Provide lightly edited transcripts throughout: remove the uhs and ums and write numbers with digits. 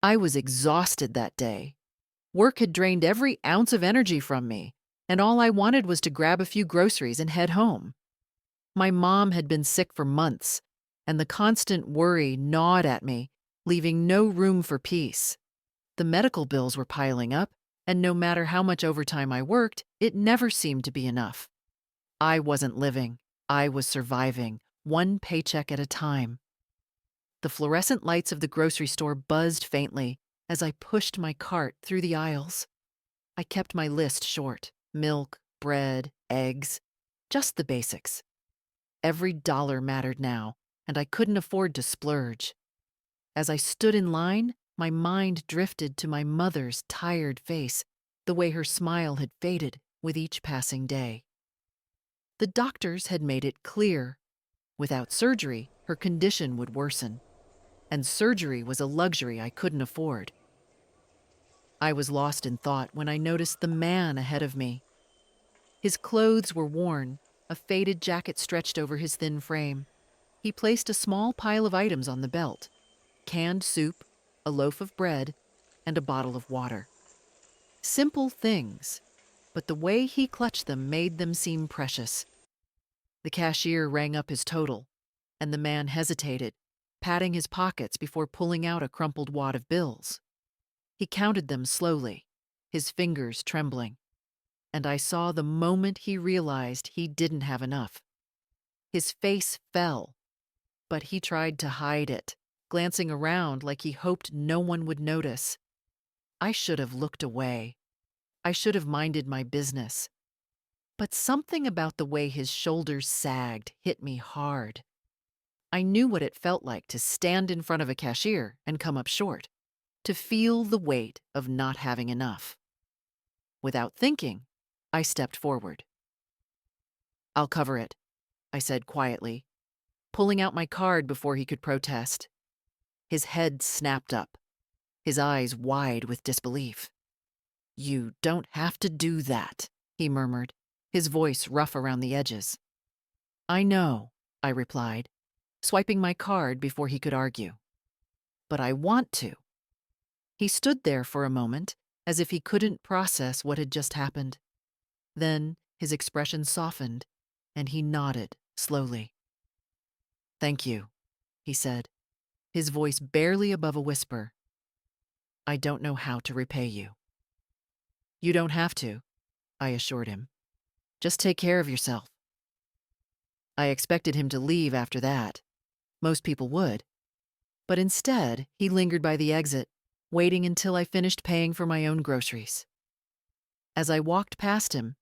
I was exhausted that day. Work had drained every ounce of energy from me, and all I wanted was to grab a few groceries and head home. My mom had been sick for months, and the constant worry gnawed at me, leaving no room for peace. The medical bills were piling up, and no matter how much overtime I worked, it never seemed to be enough. I wasn't living, I was surviving, one paycheck at a time. The fluorescent lights of the grocery store buzzed faintly as I pushed my cart through the aisles. I kept my list short: milk, bread, eggs, just the basics. Every dollar mattered now, and I couldn't afford to splurge. As I stood in line, my mind drifted to my mother's tired face, the way her smile had faded with each passing day. The doctors had made it clear: without surgery, her condition would worsen, and surgery was a luxury I couldn't afford. I was lost in thought when I noticed the man ahead of me. His clothes were worn, a faded jacket stretched over his thin frame. He placed a small pile of items on the belt: canned soup, a loaf of bread, and a bottle of water. Simple things, but the way he clutched them made them seem precious. The cashier rang up his total, and the man hesitated, patting his pockets before pulling out a crumpled wad of bills. He counted them slowly, his fingers trembling, and I saw the moment he realized he didn't have enough. His face fell, but he tried to hide it, glancing around like he hoped no one would notice. I should have looked away. I should have minded my business. But something about the way his shoulders sagged hit me hard. I knew what it felt like to stand in front of a cashier and come up short, to feel the weight of not having enough. Without thinking, I stepped forward. "I'll cover it," I said quietly, pulling out my card before he could protest. His head snapped up, his eyes wide with disbelief. "You don't have to do that," he murmured, his voice rough around the edges. "I know," I replied, swiping my card before he could argue. "But I want to." He stood there for a moment, as if he couldn't process what had just happened. Then his expression softened, and he nodded slowly. "Thank you," he said, his voice barely above a whisper. "I don't know how to repay you." "You don't have to," I assured him. "Just take care of yourself." I expected him to leave after that. Most people would. But instead, he lingered by the exit, waiting until I finished paying for my own groceries. As I walked past him,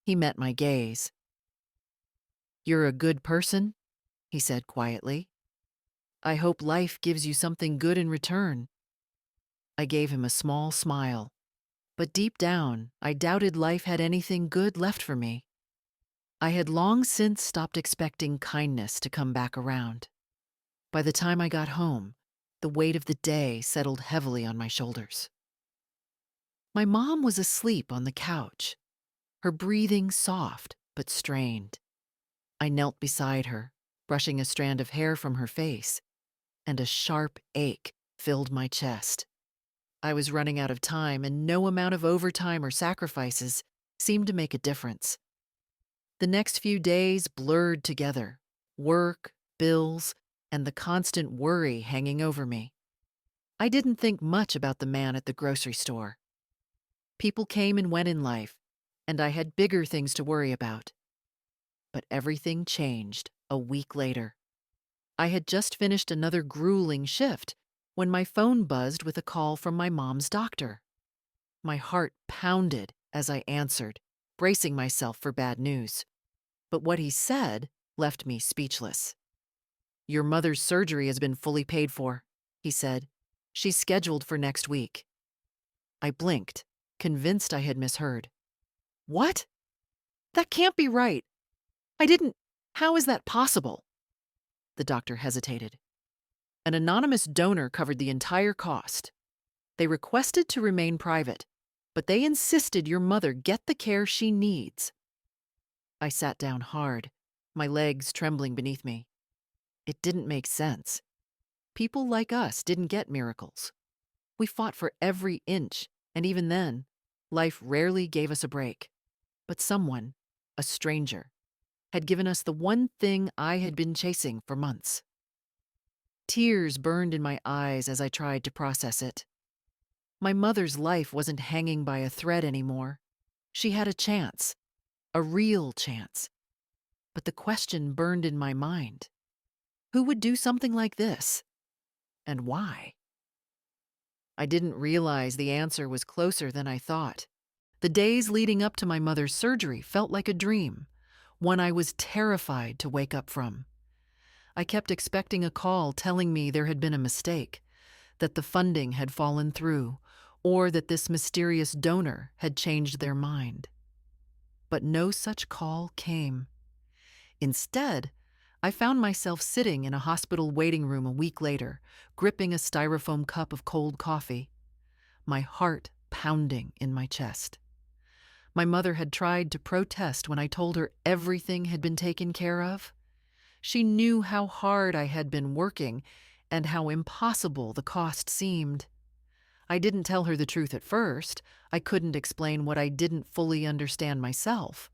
he met my gaze. "You're a good person," he said quietly. "I hope life gives you something good in return." I gave him a small smile, but deep down, I doubted life had anything good left for me. I had long since stopped expecting kindness to come back around. By the time I got home, the weight of the day settled heavily on my shoulders. My mom was asleep on the couch, her breathing soft but strained. I knelt beside her, brushing a strand of hair from her face, and a sharp ache filled my chest. I was running out of time, and no amount of overtime or sacrifices seemed to make a difference. The next few days blurred together: work, bills, and the constant worry hanging over me. I didn't think much about the man at the grocery store. People came and went in life, and I had bigger things to worry about. But everything changed a week later. I had just finished another grueling shift when my phone buzzed with a call from my mom's doctor. My heart pounded as I answered, bracing myself for bad news. But what he said left me speechless. "Your mother's surgery has been fully paid for," he said. "She's scheduled for next week." I blinked, convinced I had misheard. "What? That can't be right. I didn't. How is that possible?" The doctor hesitated. "An anonymous donor covered the entire cost. They requested to remain private, but they insisted your mother get the care she needs." I sat down hard, my legs trembling beneath me. It didn't make sense. People like us didn't get miracles. We fought for every inch, and even then, life rarely gave us a break. But someone, a stranger, had given us the one thing I had been chasing for months. Tears burned in my eyes as I tried to process it. My mother's life wasn't hanging by a thread anymore. She had a chance, a real chance. But the question burned in my mind. Who would do something like this? And why? I didn't realize the answer was closer than I thought. The days leading up to my mother's surgery felt like a dream, one I was terrified to wake up from. I kept expecting a call telling me there had been a mistake, that the funding had fallen through, or that this mysterious donor had changed their mind. But no such call came. Instead, I found myself sitting in a hospital waiting room a week later, gripping a styrofoam cup of cold coffee, my heart pounding in my chest. My mother had tried to protest when I told her everything had been taken care of. She knew how hard I had been working and how impossible the cost seemed. I didn't tell her the truth at first. I couldn't explain what I didn't fully understand myself.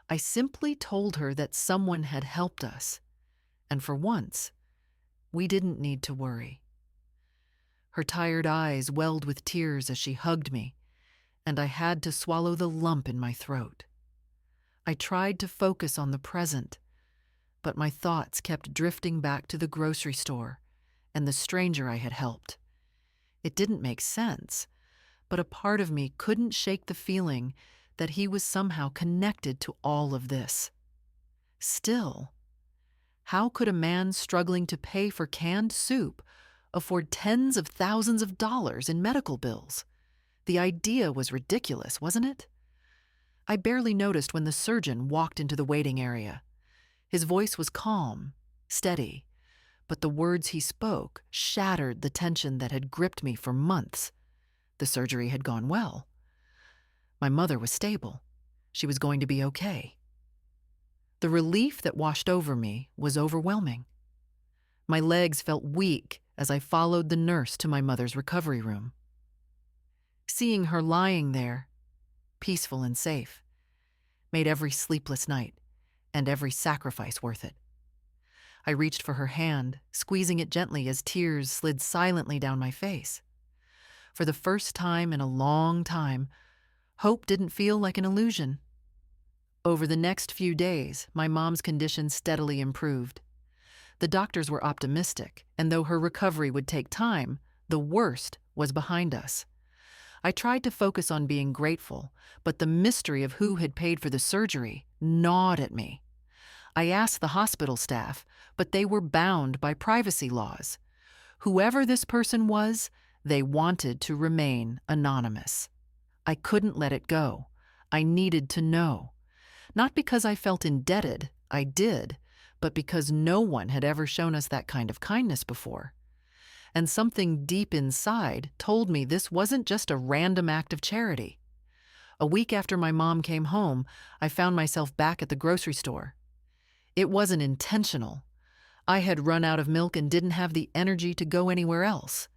I simply told her that someone had helped us, and for once, we didn't need to worry. Her tired eyes welled with tears as she hugged me, and I had to swallow the lump in my throat. I tried to focus on the present, but my thoughts kept drifting back to the grocery store and the stranger I had helped. It didn't make sense, but a part of me couldn't shake the feeling that he was somehow connected to all of this. Still, how could a man struggling to pay for canned soup afford tens of thousands of dollars in medical bills? The idea was ridiculous, wasn't it? I barely noticed when the surgeon walked into the waiting area. His voice was calm, steady, but the words he spoke shattered the tension that had gripped me for months. The surgery had gone well. My mother was stable. She was going to be okay. The relief that washed over me was overwhelming. My legs felt weak as I followed the nurse to my mother's recovery room. Seeing her lying there, peaceful and safe, made every sleepless night and every sacrifice worth it. I reached for her hand, squeezing it gently as tears slid silently down my face. For the first time in a long time, hope didn't feel like an illusion. Over the next few days, my mom's condition steadily improved. The doctors were optimistic, and though her recovery would take time, the worst was behind us. I tried to focus on being grateful, but the mystery of who had paid for the surgery gnawed at me. I asked the hospital staff, but they were bound by privacy laws. Whoever this person was, they wanted to remain anonymous. I couldn't let it go. I needed to know. Not because I felt indebted, I did, but because no one had ever shown us that kind of kindness before. And something deep inside told me this wasn't just a random act of charity. A week after my mom came home, I found myself back at the grocery store. It wasn't intentional. I had run out of milk and didn't have the energy to go anywhere else.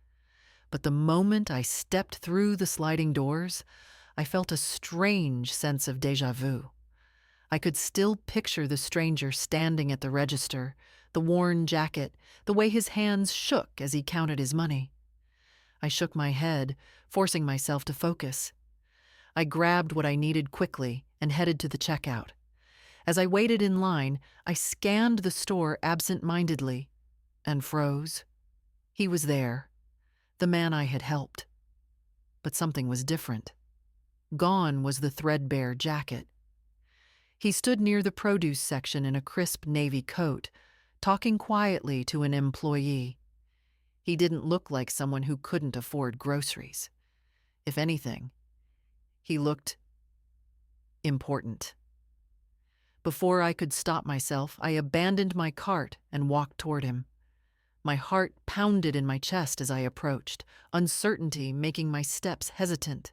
But the moment I stepped through the sliding doors, I felt a strange sense of déjà vu. I could still picture the stranger standing at the register, the worn jacket, the way his hands shook as he counted his money. I shook my head, forcing myself to focus. I grabbed what I needed quickly and headed to the checkout. As I waited in line, I scanned the store absent-mindedly and froze. He was there, the man I had helped. But something was different. Gone was the threadbare jacket. He stood near the produce section in a crisp navy coat, talking quietly to an employee. He didn't look like someone who couldn't afford groceries. If anything, he looked important. Before I could stop myself, I abandoned my cart and walked toward him. My heart pounded in my chest as I approached, uncertainty making my steps hesitant.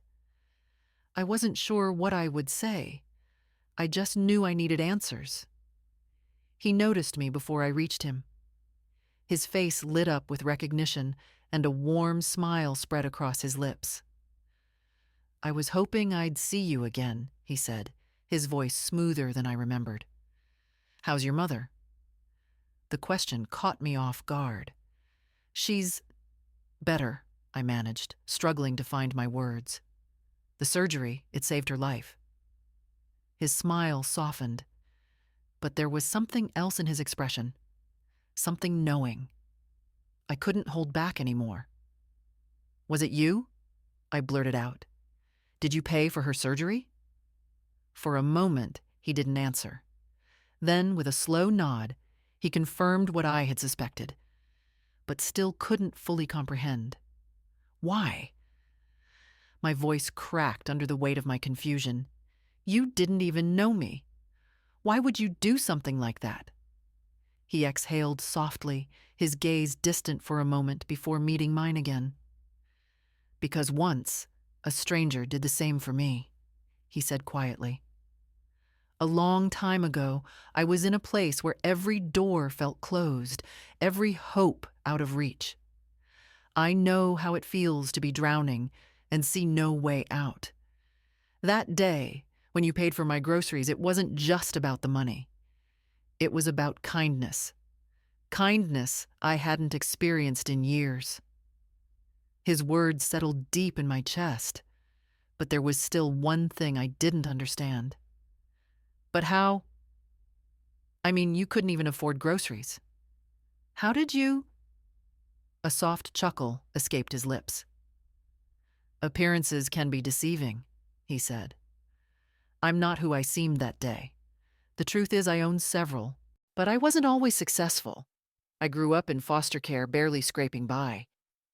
I wasn't sure what I would say. I just knew I needed answers. He noticed me before I reached him. His face lit up with recognition, and a warm smile spread across his lips. "I was hoping I'd see you again," he said, his voice smoother than I remembered. "How's your mother?" The question caught me off guard. "She's better," I managed, struggling to find my words. "The surgery, it saved her life." His smile softened, but there was something else in his expression, something knowing. I couldn't hold back anymore. "Was it you?" I blurted out. "Did you pay for her surgery?" For a moment, he didn't answer. Then, with a slow nod, he confirmed what I had suspected, but still couldn't fully comprehend. "Why?" My voice cracked under the weight of my confusion. "You didn't even know me. Why would you do something like that?" He exhaled softly, his gaze distant for a moment before meeting mine again. "Because once, a stranger did the same for me," he said quietly. "A long time ago, I was in a place where every door felt closed, every hope out of reach. I know how it feels to be drowning and see no way out. That day, when you paid for my groceries, it wasn't just about the money. It was about kindness. Kindness I hadn't experienced in years." His words settled deep in my chest, but there was still one thing I didn't understand. "But how? I mean, you couldn't even afford groceries. How did you—" A soft chuckle escaped his lips. "Appearances can be deceiving," he said. "I'm not who I seemed that day. The truth is I owned several, but I wasn't always successful. I grew up in foster care, barely scraping by.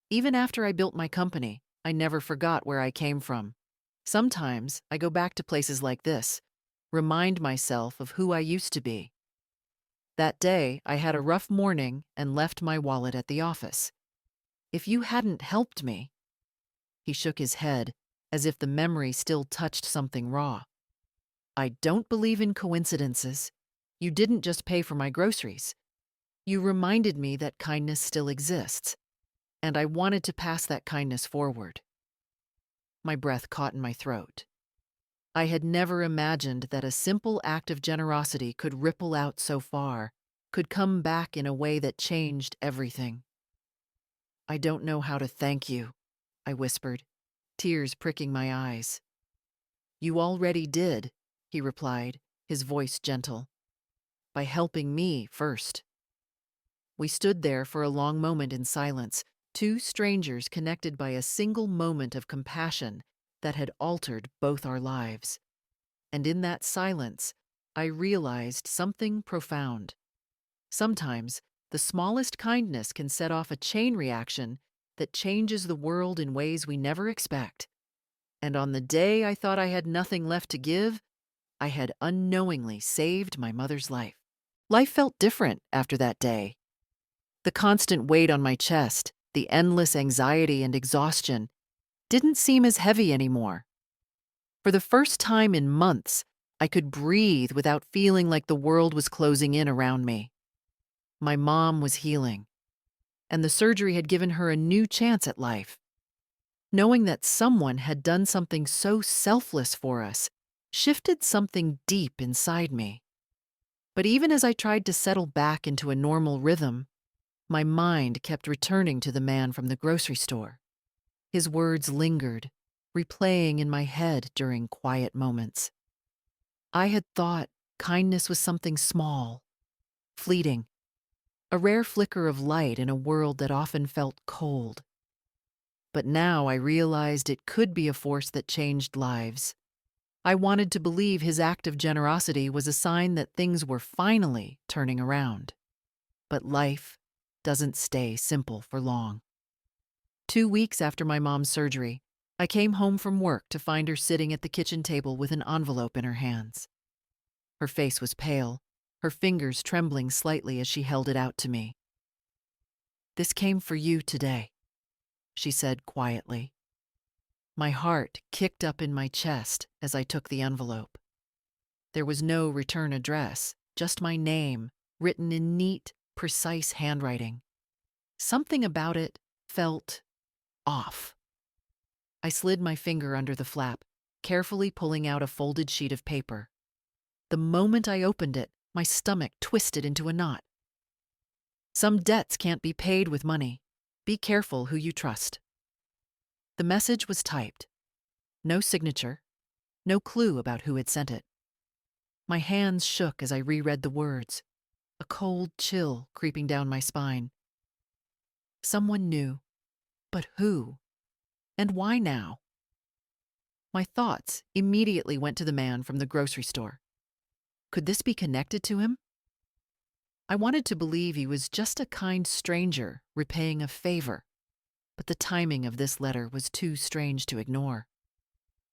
Even after I built my company, I never forgot where I came from. Sometimes I go back to places like this, remind myself of who I used to be. That day, I had a rough morning and left my wallet at the office. If you hadn't helped me—" He shook his head, as if the memory still touched something raw. "I don't believe in coincidences. You didn't just pay for my groceries. You reminded me that kindness still exists, and I wanted to pass that kindness forward." My breath caught in my throat. I had never imagined that a simple act of generosity could ripple out so far, could come back in a way that changed everything. "I don't know how to thank you," I whispered, tears pricking my eyes. "You already did," he replied, his voice gentle. "By helping me first." We stood there for a long moment in silence, two strangers connected by a single moment of compassion that had altered both our lives. And in that silence, I realized something profound. Sometimes, the smallest kindness can set off a chain reaction that changes the world in ways we never expect. And on the day I thought I had nothing left to give, I had unknowingly saved my mother's life. Life felt different after that day. The constant weight on my chest, the endless anxiety and exhaustion, didn't seem as heavy anymore. For the first time in months, I could breathe without feeling like the world was closing in around me. My mom was healing, and the surgery had given her a new chance at life. Knowing that someone had done something so selfless for us shifted something deep inside me. But even as I tried to settle back into a normal rhythm, my mind kept returning to the man from the grocery store. His words lingered, replaying in my head during quiet moments. I had thought kindness was something small, fleeting, a rare flicker of light in a world that often felt cold. But now I realized it could be a force that changed lives. I wanted to believe his act of generosity was a sign that things were finally turning around. But life doesn't stay simple for long. 2 weeks after my mom's surgery, I came home from work to find her sitting at the kitchen table with an envelope in her hands. Her face was pale, her fingers trembling slightly as she held it out to me. "This came for you today," she said quietly. My heart kicked up in my chest as I took the envelope. There was no return address, just my name, written in neat, precise handwriting. Something about it felt off. I slid my finger under the flap, carefully pulling out a folded sheet of paper. The moment I opened it, my stomach twisted into a knot. Some debts can't be paid with money. Be careful who you trust. The message was typed. No signature, no clue about who had sent it. My hands shook as I reread the words, a cold chill creeping down my spine. Someone knew, but who? And why now? My thoughts immediately went to the man from the grocery store. Could this be connected to him? I wanted to believe he was just a kind stranger repaying a favor, but the timing of this letter was too strange to ignore.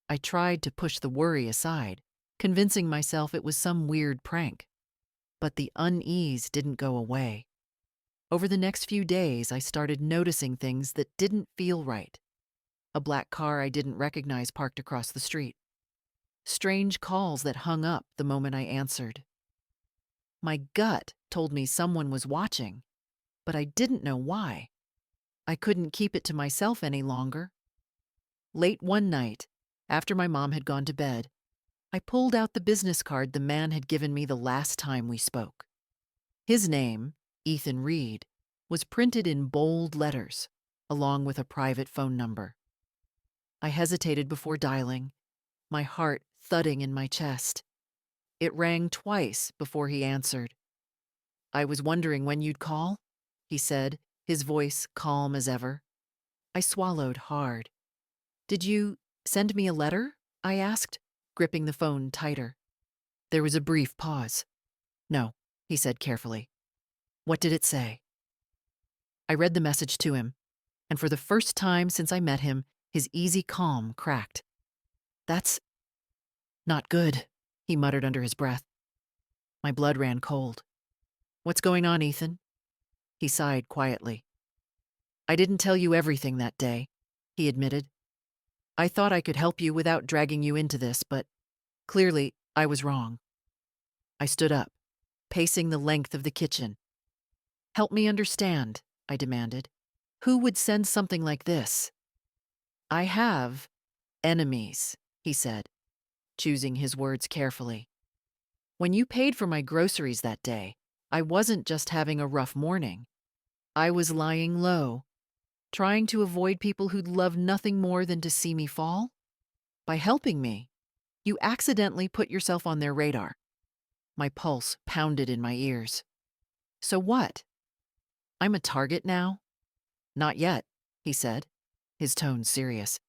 I tried to push the worry aside, convincing myself it was some weird prank. But the unease didn't go away. Over the next few days, I started noticing things that didn't feel right. A black car I didn't recognize parked across the street. Strange calls that hung up the moment I answered. My gut told me someone was watching, but I didn't know why. I couldn't keep it to myself any longer. Late one night, after my mom had gone to bed, I pulled out the business card the man had given me the last time we spoke. His name, Ethan Reed, was printed in bold letters, along with a private phone number. I hesitated before dialing, my heart thudding in my chest. It rang twice before he answered. "I was wondering when you'd call," he said, his voice calm as ever. I swallowed hard. "Did you send me a letter?" I asked, gripping the phone tighter. There was a brief pause. "No," he said carefully. "What did it say?" I read the message to him, and for the first time since I met him, his easy calm cracked. "That's not good," he muttered under his breath. My blood ran cold. "What's going on, Ethan?" He sighed quietly. "I didn't tell you everything that day," he admitted. "I thought I could help you without dragging you into this, but clearly I was wrong." I stood up, pacing the length of the kitchen. "Help me understand," I demanded. "Who would send something like this?" "I have enemies," he said, choosing his words carefully. "When you paid for my groceries that day, I wasn't just having a rough morning. I was lying low, trying to avoid people who'd love nothing more than to see me fall. By helping me, you accidentally put yourself on their radar." My pulse pounded in my ears. "So what? I'm a target now?" "Not yet," he said, his tone serious.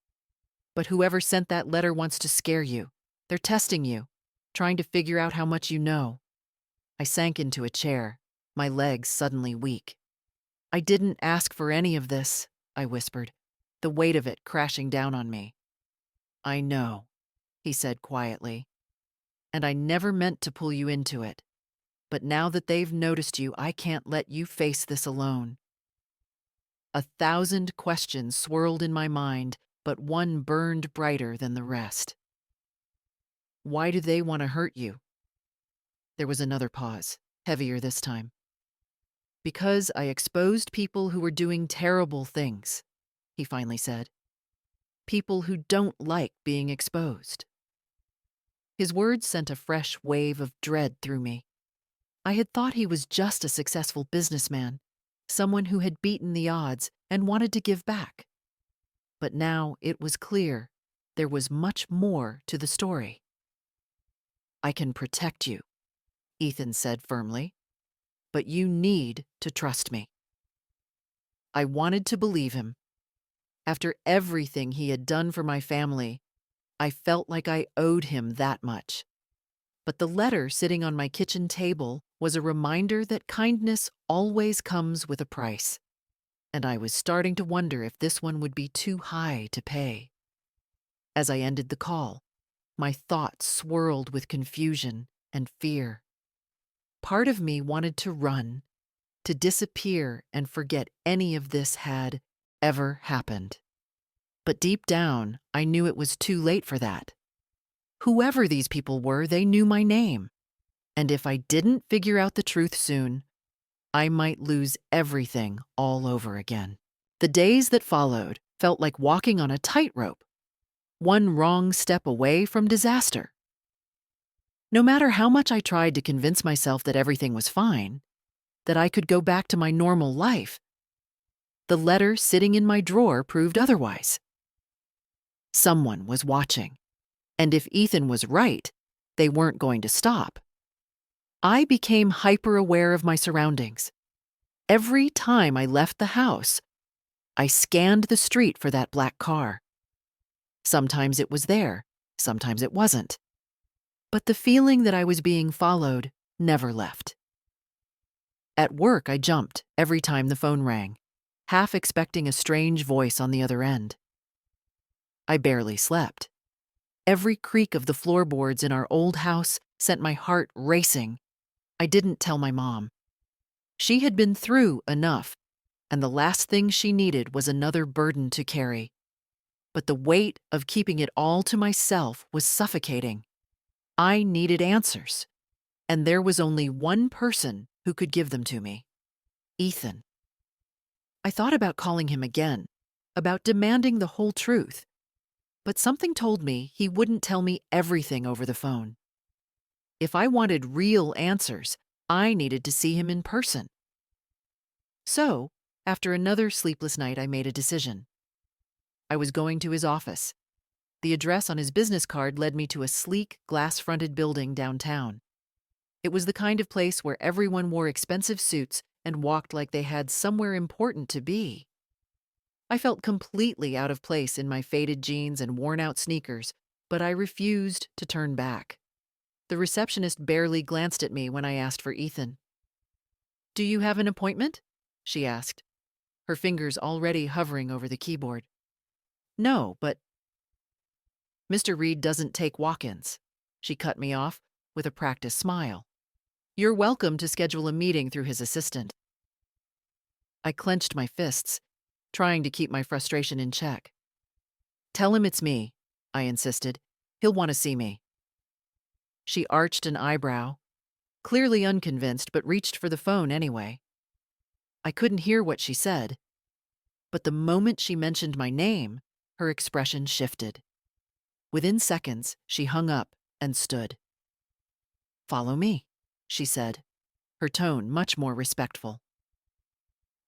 "But whoever sent that letter wants to scare you. They're testing you, trying to figure out how much you know." I sank into a chair, my legs suddenly weak. "I didn't ask for any of this," I whispered, the weight of it crashing down on me. "I know," he said quietly, "and I never meant to pull you into it. But now that they've noticed you, I can't let you face this alone." 1,000 questions swirled in my mind, but one burned brighter than the rest. "Why do they want to hurt you?" There was another pause, heavier this time. "Because I exposed people who were doing terrible things," he finally said. "People who don't like being exposed." His words sent a fresh wave of dread through me. I had thought he was just a successful businessman, someone who had beaten the odds and wanted to give back. But now it was clear there was much more to the story. "I can protect you," Ethan said firmly, "but you need to trust me." I wanted to believe him. After everything he had done for my family, I felt like I owed him that much. But the letter sitting on my kitchen table was a reminder that kindness always comes with a price. And I was starting to wonder if this one would be too high to pay. As I ended the call, my thoughts swirled with confusion and fear. Part of me wanted to run, to disappear and forget any of this had ever happened. But deep down, I knew it was too late for that. Whoever these people were, they knew my name. And if I didn't figure out the truth soon, I might lose everything all over again. The days that followed felt like walking on a tightrope, one wrong step away from disaster. No matter how much I tried to convince myself that everything was fine, that I could go back to my normal life, the letter sitting in my drawer proved otherwise. Someone was watching, and if Ethan was right, they weren't going to stop. I became hyper-aware of my surroundings. Every time I left the house, I scanned the street for that black car. Sometimes it was there, sometimes it wasn't. But the feeling that I was being followed never left. At work, I jumped every time the phone rang, half expecting a strange voice on the other end. I barely slept. Every creak of the floorboards in our old house sent my heart racing. I didn't tell my mom. She had been through enough, and the last thing she needed was another burden to carry. But the weight of keeping it all to myself was suffocating. I needed answers, and there was only one person who could give them to me: Ethan. I thought about calling him again, about demanding the whole truth, but something told me he wouldn't tell me everything over the phone. If I wanted real answers, I needed to see him in person. So, after another sleepless night, I made a decision. I was going to his office. The address on his business card led me to a sleek, glass-fronted building downtown. It was the kind of place where everyone wore expensive suits and walked like they had somewhere important to be. I felt completely out of place in my faded jeans and worn-out sneakers, but I refused to turn back. The receptionist barely glanced at me when I asked for Ethan. "Do you have an appointment?" she asked, her fingers already hovering over the keyboard. "No, but—" "Mr. Reed doesn't take walk-ins," she cut me off with a practiced smile. "You're welcome to schedule a meeting through his assistant." I clenched my fists, trying to keep my frustration in check. "Tell him it's me," I insisted. "He'll want to see me." She arched an eyebrow, clearly unconvinced, but reached for the phone anyway. I couldn't hear what she said, but the moment she mentioned my name, her expression shifted. Within seconds, she hung up and stood. "Follow me," she said, her tone much more respectful.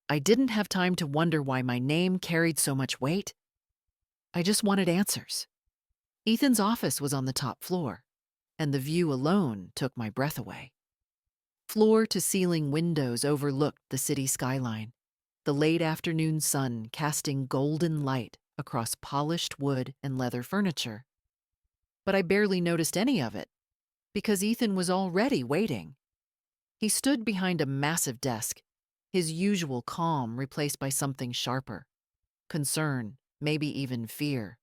I didn't have time to wonder why my name carried so much weight. I just wanted answers. Ethan's office was on the top floor, and the view alone took my breath away. Floor-to-ceiling windows overlooked the city skyline, the late afternoon sun casting golden light across polished wood and leather furniture. But I barely noticed any of it, because Ethan was already waiting. He stood behind a massive desk, his usual calm replaced by something sharper: concern, maybe even fear.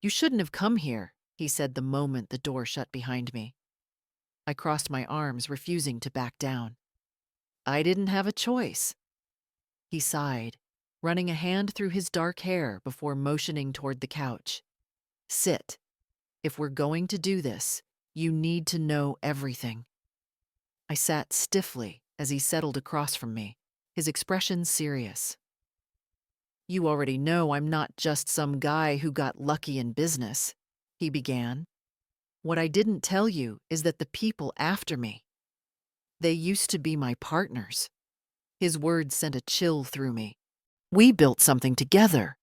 "You shouldn't have come here," he said the moment the door shut behind me. I crossed my arms, refusing to back down. "I didn't have a choice." He sighed, running a hand through his dark hair before motioning toward the couch. "Sit. If we're going to do this, you need to know everything." I sat stiffly as he settled across from me, his expression serious. "You already know I'm not just some guy who got lucky in business," he began. "What I didn't tell you is that the people after me, they used to be my partners." His words sent a chill through me. "We built something together,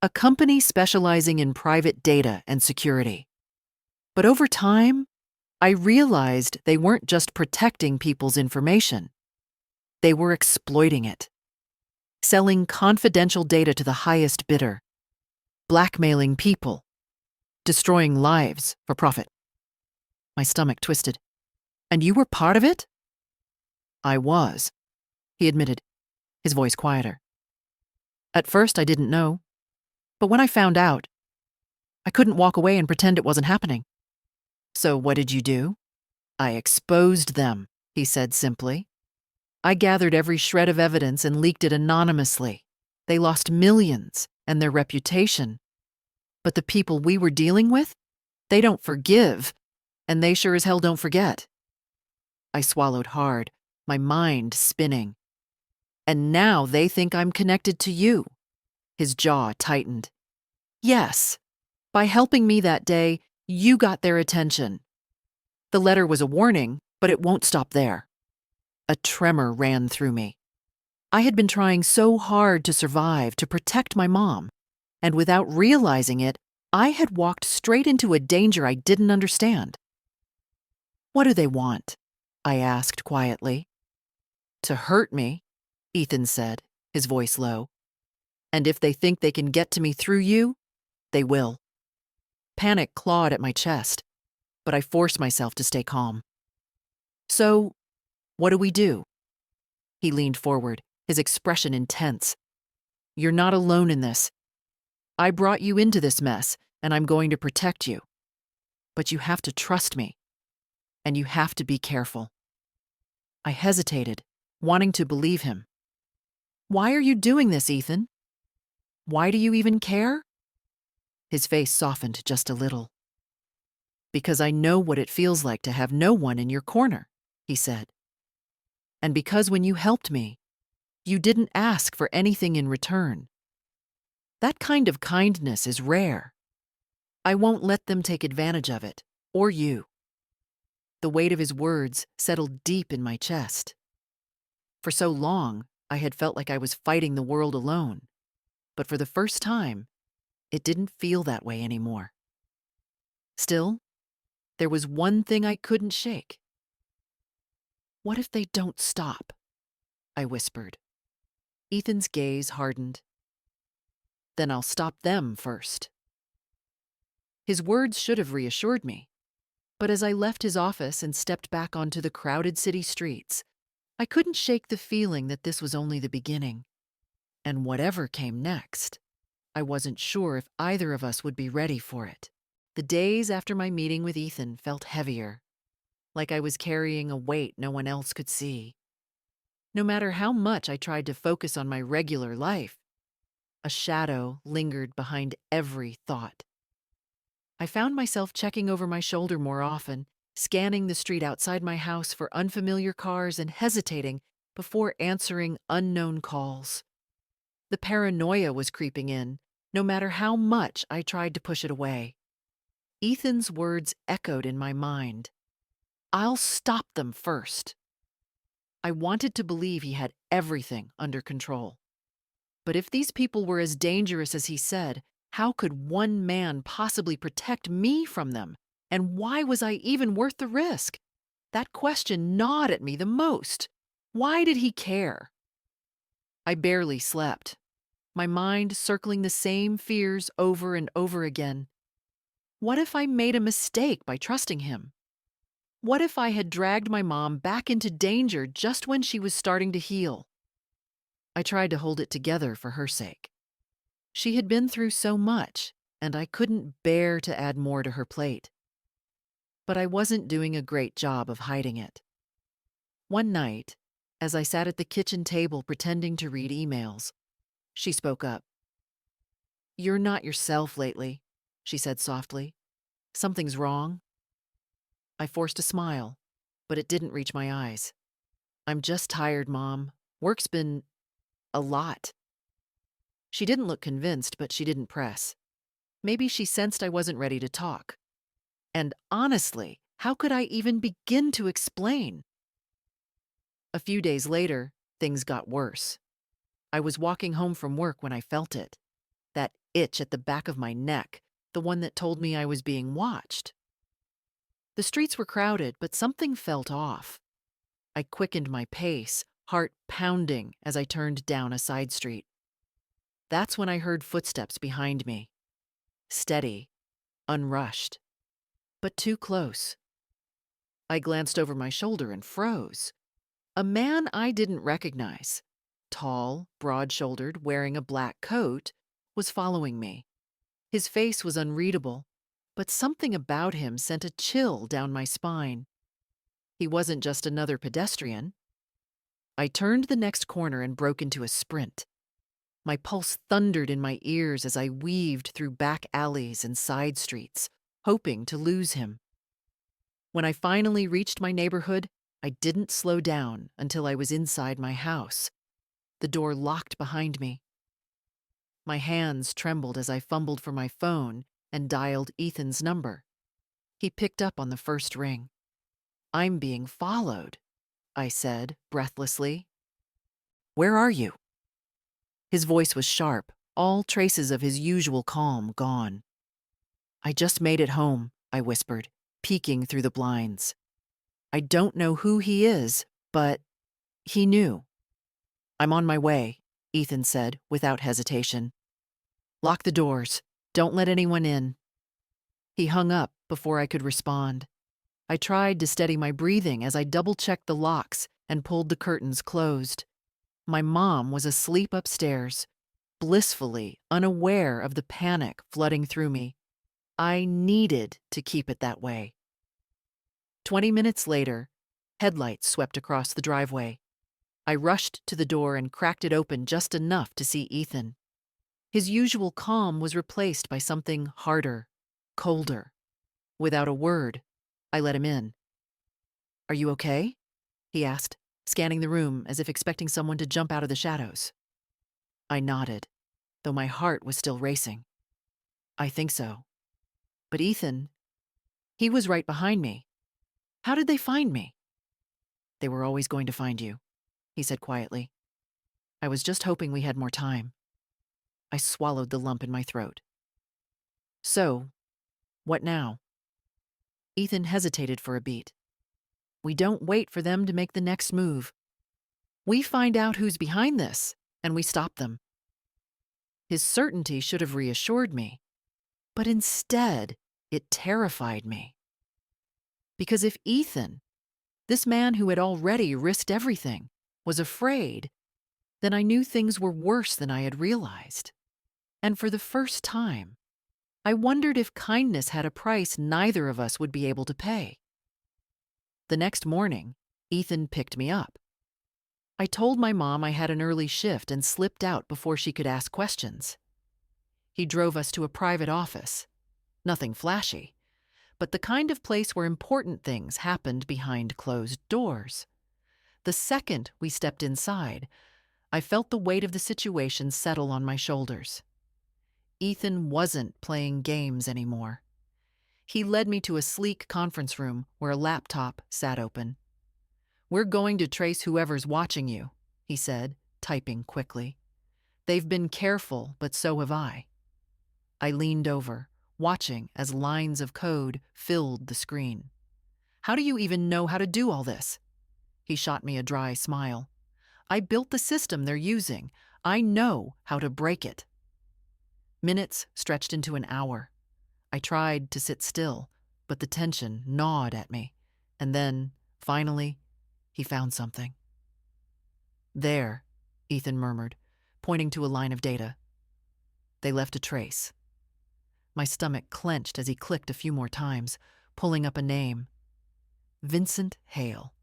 a company specializing in private data and security. But over time, I realized they weren't just protecting people's information. They were exploiting it, selling confidential data to the highest bidder, blackmailing people, destroying lives for profit." My stomach twisted. "And you were part of it?" "I was," he admitted, his voice quieter. "At first I didn't know, but when I found out, I couldn't walk away and pretend it wasn't happening." "So what did you do?" "I exposed them," he said simply. "I gathered every shred of evidence and leaked it anonymously. They lost millions and their reputation. But the people we were dealing with, they don't forgive, and they sure as hell don't forget." I swallowed hard, my mind spinning. And now they think I'm connected to you." His jaw tightened. "Yes. By helping me that day, you got their attention." The letter was a warning, but it won't stop there. A tremor ran through me. I had been trying so hard to survive, to protect my mom, and without realizing it, I had walked straight into a danger I didn't understand. "What do they want?" I asked quietly. "To hurt me," Ethan said, his voice low. "And if they think they can get to me through you, they will." Panic clawed at my chest, but I forced myself to stay calm. "So, what do we do?" He leaned forward, his expression intense. "You're not alone in this. I brought you into this mess, and I'm going to protect you. But you have to trust me, and you have to be careful." I hesitated, wanting to believe him. "Why are you doing this, Ethan? Why do you even care?" His face softened just a little. "Because I know what it feels like to have no one in your corner," he said. "And because when you helped me, you didn't ask for anything in return. That kind of kindness is rare. I won't let them take advantage of it, or you." The weight of his words settled deep in my chest. For so long, I had felt like I was fighting the world alone. But for the first time, it didn't feel that way anymore. Still, there was one thing I couldn't shake. "What if they don't stop?" I whispered. Ethan's gaze hardened. "Then I'll stop them first." His words should have reassured me. But as I left his office and stepped back onto the crowded city streets, I couldn't shake the feeling that this was only the beginning. And whatever came next, I wasn't sure if either of us would be ready for it. The days after my meeting with Ethan felt heavier, like I was carrying a weight no one else could see. No matter how much I tried to focus on my regular life, a shadow lingered behind every thought. I found myself checking over my shoulder more often, scanning the street outside my house for unfamiliar cars and hesitating before answering unknown calls. The paranoia was creeping in, no matter how much I tried to push it away. Ethan's words echoed in my mind. "I'll stop them first." I wanted to believe he had everything under control. But if these people were as dangerous as he said, how could one man possibly protect me from them? And why was I even worth the risk? That question gnawed at me the most. Why did he care? I barely slept, my mind circling the same fears over and over again. What if I made a mistake by trusting him? What if I had dragged my mom back into danger just when she was starting to heal? I tried to hold it together for her sake. She had been through so much, and I couldn't bear to add more to her plate. But I wasn't doing a great job of hiding it. One night, as I sat at the kitchen table pretending to read emails, she spoke up. "You're not yourself lately," she said softly. "Something's wrong." I forced a smile, but it didn't reach my eyes. "I'm just tired, Mom. Work's been a lot." She didn't look convinced, but she didn't press. Maybe she sensed I wasn't ready to talk. And honestly, how could I even begin to explain? A few days later, things got worse. I was walking home from work when I felt it. That itch at the back of my neck, the one that told me I was being watched. The streets were crowded, but something felt off. I quickened my pace, heart pounding as I turned down a side street. That's when I heard footsteps behind me. Steady, unrushed, but too close. I glanced over my shoulder and froze. A man I didn't recognize, tall, broad-shouldered, wearing a black coat, was following me. His face was unreadable, but something about him sent a chill down my spine. He wasn't just another pedestrian. I turned the next corner and broke into a sprint. My pulse thundered in my ears as I weaved through back alleys and side streets, hoping to lose him. When I finally reached my neighborhood, I didn't slow down until I was inside my house. the door locked behind me. My hands trembled as I fumbled for my phone and dialed Ethan's number. He picked up on the first ring. "I'm being followed," I said breathlessly. "Where are you?" His voice was sharp, all traces of his usual calm gone. "I just made it home," I whispered, peeking through the blinds. "I don't know who he is, but he knew." "I'm on my way," Ethan said without hesitation. "Lock the doors. Don't let anyone in." He hung up before I could respond. I tried to steady my breathing as I double-checked the locks and pulled the curtains closed. My mom was asleep upstairs, blissfully unaware of the panic flooding through me. I needed to keep it that way. 20 minutes later, headlights swept across the driveway. I rushed to the door and cracked it open just enough to see Ethan. His usual calm was replaced by something harder, colder. Without a word, I let him in. "Are you okay?" he asked, scanning the room as if expecting someone to jump out of the shadows. I nodded, though my heart was still racing. "I think so." "But Ethan, he was right behind me. How did they find me?" "They were always going to find you," he said quietly. "I was just hoping we had more time." I swallowed the lump in my throat. "So, what now?" Ethan hesitated for a beat. "We don't wait for them to make the next move. We find out who's behind this, and we stop them." His certainty should have reassured me, but instead, it terrified me. Because if Ethan, this man who had already risked everything, was afraid, then I knew things were worse than I had realized. And for the first time, I wondered if kindness had a price neither of us would be able to pay. The next morning, Ethan picked me up. I told my mom I had an early shift and slipped out before she could ask questions. He drove us to a private office. Nothing flashy, but the kind of place where important things happened behind closed doors. The second we stepped inside, I felt the weight of the situation settle on my shoulders. Ethan wasn't playing games anymore. He led me to a sleek conference room where a laptop sat open. "We're going to trace whoever's watching you," he said, typing quickly. "They've been careful, but so have I." I leaned over, watching as lines of code filled the screen. "How do you even know how to do all this?" He shot me a dry smile. "I built the system they're using. I know how to break it." Minutes stretched into an hour. I tried to sit still, but the tension gnawed at me. And then, finally, he found something. "There," Ethan murmured, pointing to a line of data. "They left a trace." My stomach clenched as he clicked a few more times, pulling up a name. Vincent Hale.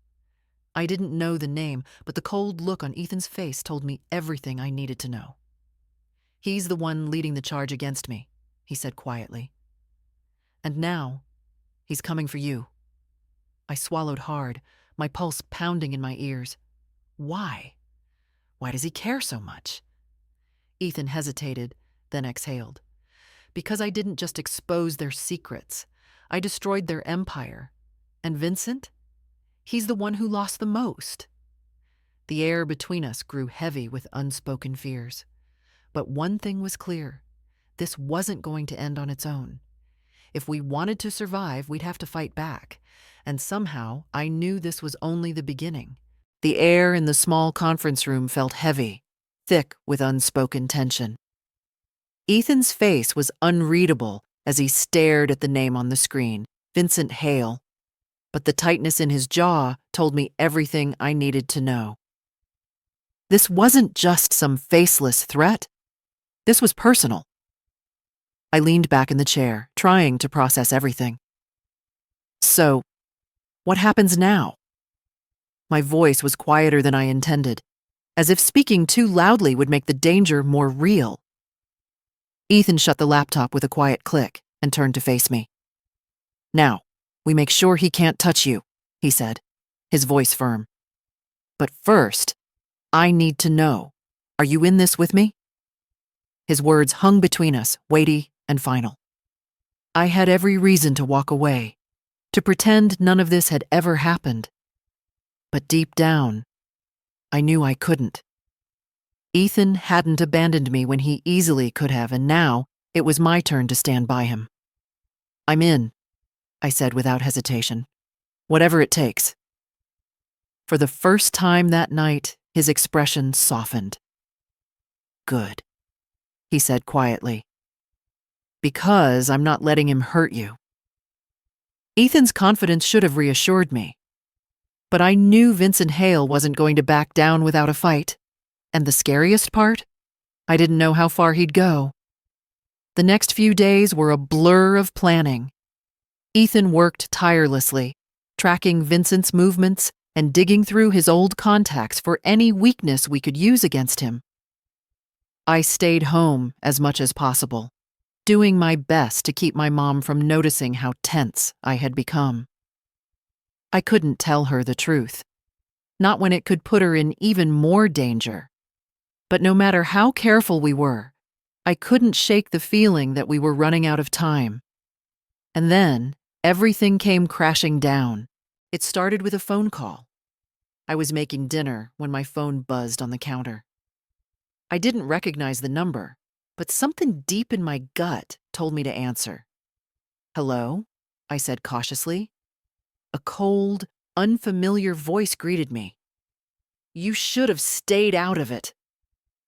I didn't know the name, but the cold look on Ethan's face told me everything I needed to know. "He's the one leading the charge against me," he said quietly. "And now, he's coming for you." I swallowed hard, my pulse pounding in my ears. Why? Why does he care so much? Ethan hesitated, then exhaled. "Because I didn't just expose their secrets. I destroyed their empire. And Vincent? He's the one who lost the most." The air between us grew heavy with unspoken fears. But one thing was clear. This wasn't going to end on its own. If we wanted to survive, we'd have to fight back. And somehow, I knew this was only the beginning. The air in the small conference room felt heavy, thick with unspoken tension. Ethan's face was unreadable as he stared at the name on the screen, Vincent Hale. But the tightness in his jaw told me everything I needed to know. This wasn't just some faceless threat. This was personal. I leaned back in the chair, trying to process everything. "So, what happens now?" My voice was quieter than I intended, as if speaking too loudly would make the danger more real. Ethan shut the laptop with a quiet click and turned to face me. "Now, we make sure he can't touch you," he said, his voice firm. "But first, I need to know. Are you in this with me? His words hung between us, weighty and final. I had every reason to walk away, to pretend none of this had ever happened. But deep down, I knew I couldn't. Ethan hadn't abandoned me when he easily could have, and now it was my turn to stand by him. I'm in, I said without hesitation. Whatever it takes. For the first time that night, his expression softened. Good, he said quietly. Because I'm not letting him hurt you. Ethan's confidence should have reassured me. But I knew Vincent Hale wasn't going to back down without a fight. And the scariest part? I didn't know how far he'd go. The next few days were a blur of planning. Ethan worked tirelessly, tracking Vincent's movements and digging through his old contacts for any weakness we could use against him. I stayed home as much as possible, doing my best to keep my mom from noticing how tense I had become. I couldn't tell her the truth, not when it could put her in even more danger. But no matter how careful we were, I couldn't shake the feeling that we were running out of time. And then, everything came crashing down. It started with a phone call. I was making dinner when my phone buzzed on the counter. I didn't recognize the number, but something deep in my gut told me to answer. Hello? I said cautiously. A cold, unfamiliar voice greeted me. You should have stayed out of it.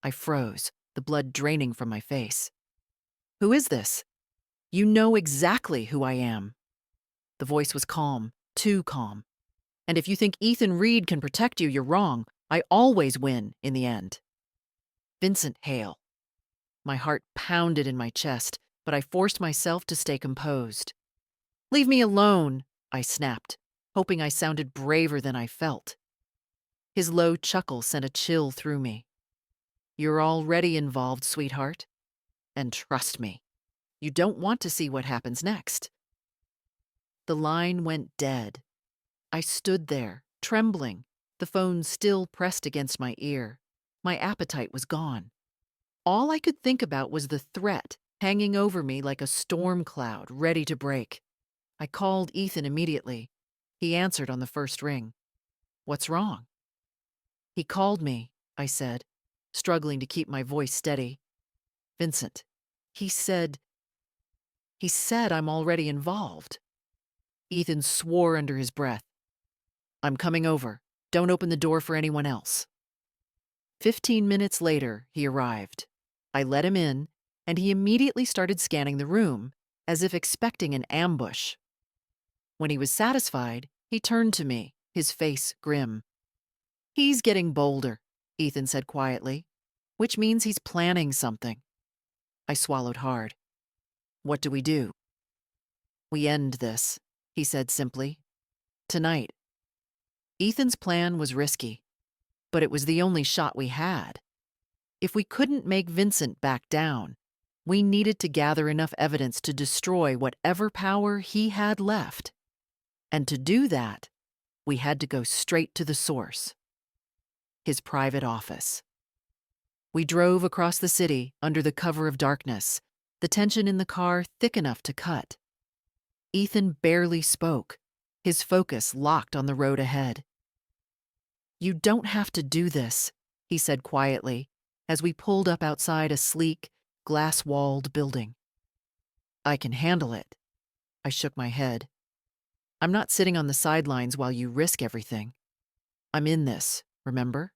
I froze, the blood draining from my face. Who is this? You know exactly who I am. The voice was calm, too calm. And if you think Ethan Reed can protect you, you're wrong. I always win in the end. Vincent Hale. My heart pounded in my chest, but I forced myself to stay composed. Leave me alone, I snapped, hoping I sounded braver than I felt. His low chuckle sent a chill through me. You're already involved, sweetheart. And trust me, you don't want to see what happens next. The line went dead. I stood there, trembling, the phone still pressed against my ear. My appetite was gone. All I could think about was the threat hanging over me like a storm cloud ready to break. I called Ethan immediately. He answered on the first ring. What's wrong? He called me, I said, struggling to keep my voice steady. Vincent, he said I'm already involved. Ethan swore under his breath. I'm coming over. Don't open the door for anyone else. 15 minutes later, he arrived. I let him in, and he immediately started scanning the room, as if expecting an ambush. When he was satisfied, he turned to me, his face grim. He's getting bolder, Ethan said quietly, which means he's planning something. I swallowed hard. What do we do? We end this, he said simply. Tonight. Ethan's plan was risky, but it was the only shot we had. If we couldn't make Vincent back down, we needed to gather enough evidence to destroy whatever power he had left. And to do that, we had to go straight to the source. His private office. We drove across the city under the cover of darkness, the tension in the car thick enough to cut. Ethan barely spoke, his focus locked on the road ahead. You don't have to do this, he said quietly, as we pulled up outside a sleek, glass-walled building. I can handle it. I shook my head. I'm not sitting on the sidelines while you risk everything. I'm in this, remember?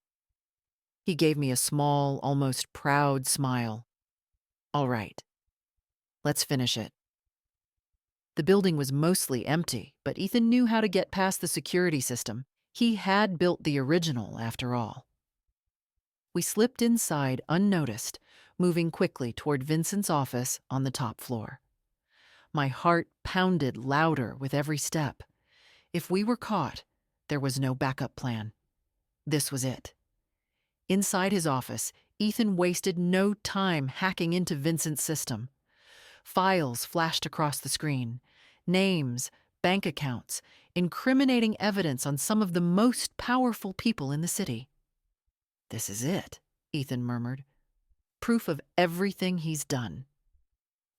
He gave me a small, almost proud smile. All right. Let's finish it. The building was mostly empty, but Ethan knew how to get past the security system. He had built the original, after all. We slipped inside unnoticed, moving quickly toward Vincent's office on the top floor. My heart pounded louder with every step. If we were caught, there was no backup plan. This was it. Inside his office, Ethan wasted no time hacking into Vincent's system. Files flashed across the screen. Names, bank accounts, incriminating evidence on some of the most powerful people in the city. This is it, Ethan murmured. Proof of everything he's done.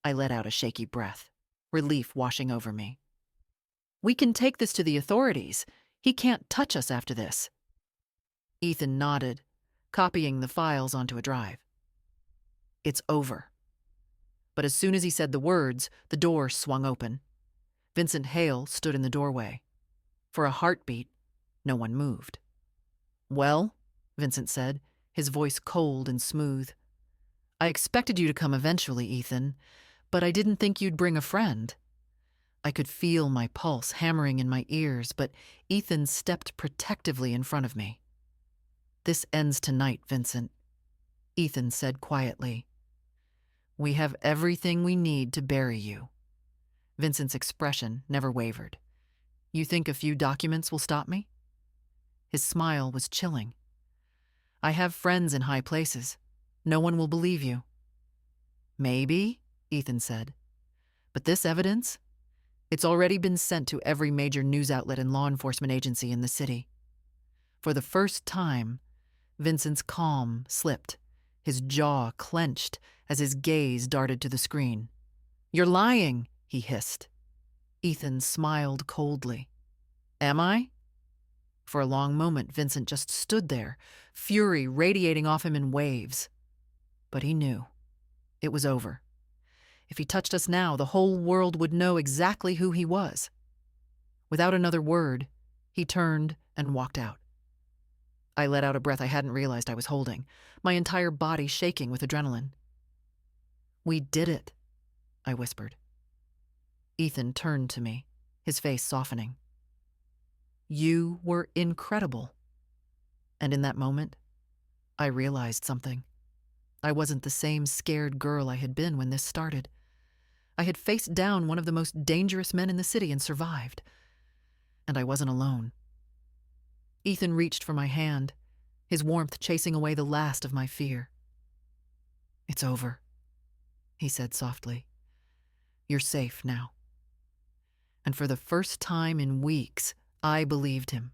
I let out a shaky breath, relief washing over me. We can take this to the authorities. He can't touch us after this. Ethan nodded, copying the files onto a drive. It's over. But as soon as he said the words, the door swung open. Vincent Hale stood in the doorway. For a heartbeat, no one moved. Well, Vincent said, his voice cold and smooth. I expected you to come eventually, Ethan, but I didn't think you'd bring a friend. I could feel my pulse hammering in my ears, but Ethan stepped protectively in front of me. This ends tonight, Vincent, Ethan said quietly. We have everything we need to bury you. Vincent's expression never wavered. You think a few documents will stop me? His smile was chilling. I have friends in high places. No one will believe you. Maybe, Ethan said. But this evidence? It's already been sent to every major news outlet and law enforcement agency in the city. For the first time, Vincent's calm slipped, his jaw clenched as his gaze darted to the screen. You're lying, he hissed. Ethan smiled coldly. Am I? For a long moment, Vincent just stood there, fury radiating off him in waves. But he knew. It was over. If he touched us now, the whole world would know exactly who he was. Without another word, he turned and walked out. I let out a breath I hadn't realized I was holding, my entire body shaking with adrenaline. We did it, I whispered. Ethan turned to me, his face softening. You were incredible. And in that moment, I realized something. I wasn't the same scared girl I had been when this started. I had faced down one of the most dangerous men in the city and survived. And I wasn't alone. Ethan reached for my hand, his warmth chasing away the last of my fear. It's over, he said softly. You're safe now. And for the first time in weeks, I believed him.